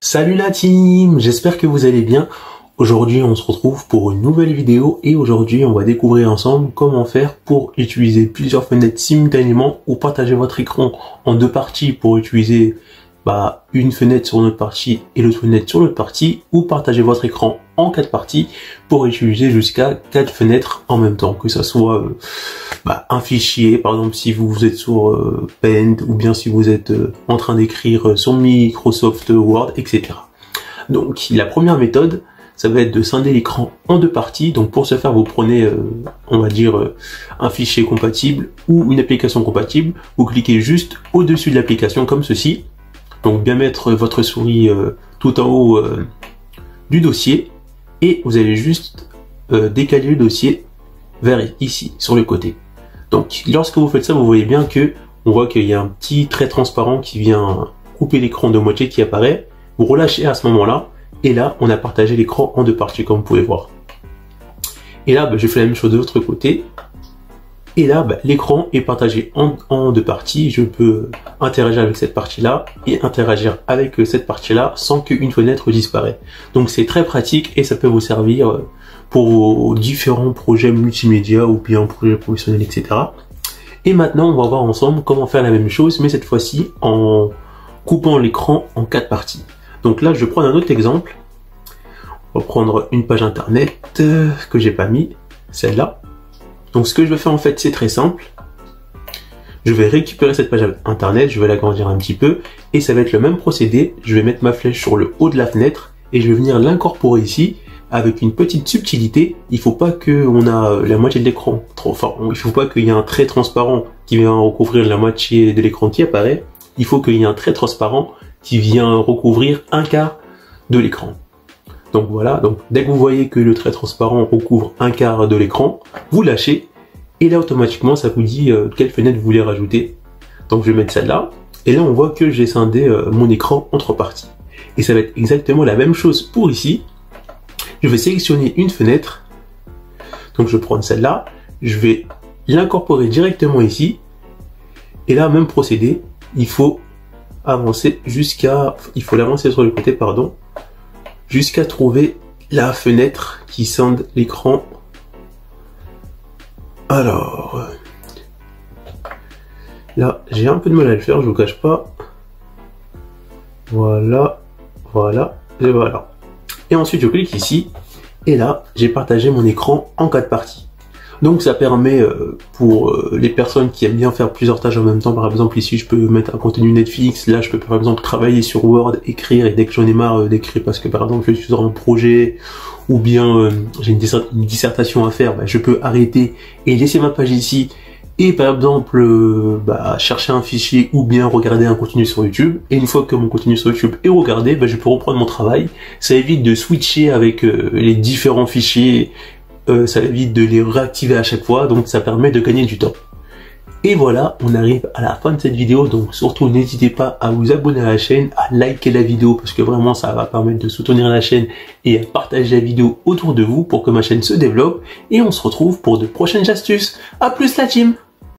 Salut la team, j'espère que vous allez bien. Aujourd'hui on se retrouve pour une nouvelle vidéo et aujourd'hui on va découvrir ensemble comment faire pour utiliser plusieurs fenêtres simultanément ou partager votre écran en deux parties pour utiliser une fenêtre sur notre partie et l'autre fenêtre sur l'autre partie, ou partager votre écran en 4 parties pour utiliser jusqu'à 4 fenêtres en même temps, que ça soit un fichier, par exemple si vous êtes sur Paint ou bien si vous êtes en train d'écrire sur Microsoft Word, etc. Donc la première méthode, ça va être de scinder l'écran en deux parties. Donc pour ce faire, vous prenez, on va dire, un fichier compatible ou une application compatible. Vous cliquez juste au-dessus de l'application comme ceci. Donc bien mettre votre souris tout en haut du dossier et vous allez juste décaler le dossier vers ici, sur le côté. Donc lorsque vous faites ça, vous voyez bien que on voit qu'il y a un petit trait transparent qui vient couper l'écran de moitié qui apparaît. Vous relâchez à ce moment-là et là on a partagé l'écran en deux parties comme vous pouvez voir. Et là je fais la même chose de l'autre côté. Et là, l'écran est partagé en deux parties. Je peux interagir avec cette partie-là et interagir avec cette partie-là sans qu'une fenêtre disparaisse. Donc c'est très pratique et ça peut vous servir pour vos différents projets multimédia ou bien projets professionnels, etc. Et maintenant, on va voir ensemble comment faire la même chose, mais cette fois-ci en coupant l'écran en 4 parties. Donc là, je vais prendre un autre exemple. On va prendre une page internet que j'ai pas mis, celle-là. Donc ce que je vais faire en fait, c'est très simple. Je vais récupérer cette page internet, je vais l'agrandir un petit peu et ça va être le même procédé. Je vais mettre ma flèche sur le haut de la fenêtre et je vais venir l'incorporer ici avec une petite subtilité. Il ne faut pas qu'on a la moitié de l'écran trop fort. Il ne faut pas qu'il y ait un trait transparent qui vient recouvrir la moitié de l'écran qui apparaît. Il faut qu'il y ait un trait transparent qui vient recouvrir un quart de l'écran. Donc voilà, donc dès que vous voyez que le trait transparent recouvre un quart de l'écran, vous lâchez et là automatiquement ça vous dit quelle fenêtre vous voulez rajouter. Donc je vais mettre celle-là et là on voit que j'ai scindé mon écran en 3 parties. Et ça va être exactement la même chose pour ici. Je vais sélectionner une fenêtre, donc je vais prendre celle-là, je vais l'incorporer directement ici et là même procédé, il faut avancer l'avancer sur le côté, pardon, jusqu'à trouver la fenêtre qui scinde l'écran. Alors, là, j'ai un peu de mal à le faire, je vous cache pas. Voilà, voilà, et voilà. Et ensuite, je clique ici, et là, j'ai partagé mon écran en 4 parties. Donc ça permet pour les personnes qui aiment bien faire plusieurs tâches en même temps, par exemple ici je peux mettre un contenu Netflix, là je peux par exemple travailler sur Word, écrire, et dès que j'en ai marre d'écrire parce que par exemple je suis sur un projet ou bien j'ai une dissertation à faire, je peux arrêter et laisser ma page ici et par exemple chercher un fichier ou bien regarder un contenu sur YouTube, et une fois que mon contenu sur YouTube est regardé, je peux reprendre mon travail. Ça évite de switcher avec les différents fichiers. Ça évite de les réactiver à chaque fois, donc ça permet de gagner du temps. Et voilà, on arrive à la fin de cette vidéo, donc surtout n'hésitez pas à vous abonner à la chaîne, à liker la vidéo, parce que vraiment ça va permettre de soutenir la chaîne et à partager la vidéo autour de vous pour que ma chaîne se développe, et on se retrouve pour de prochaines astuces. À plus la team!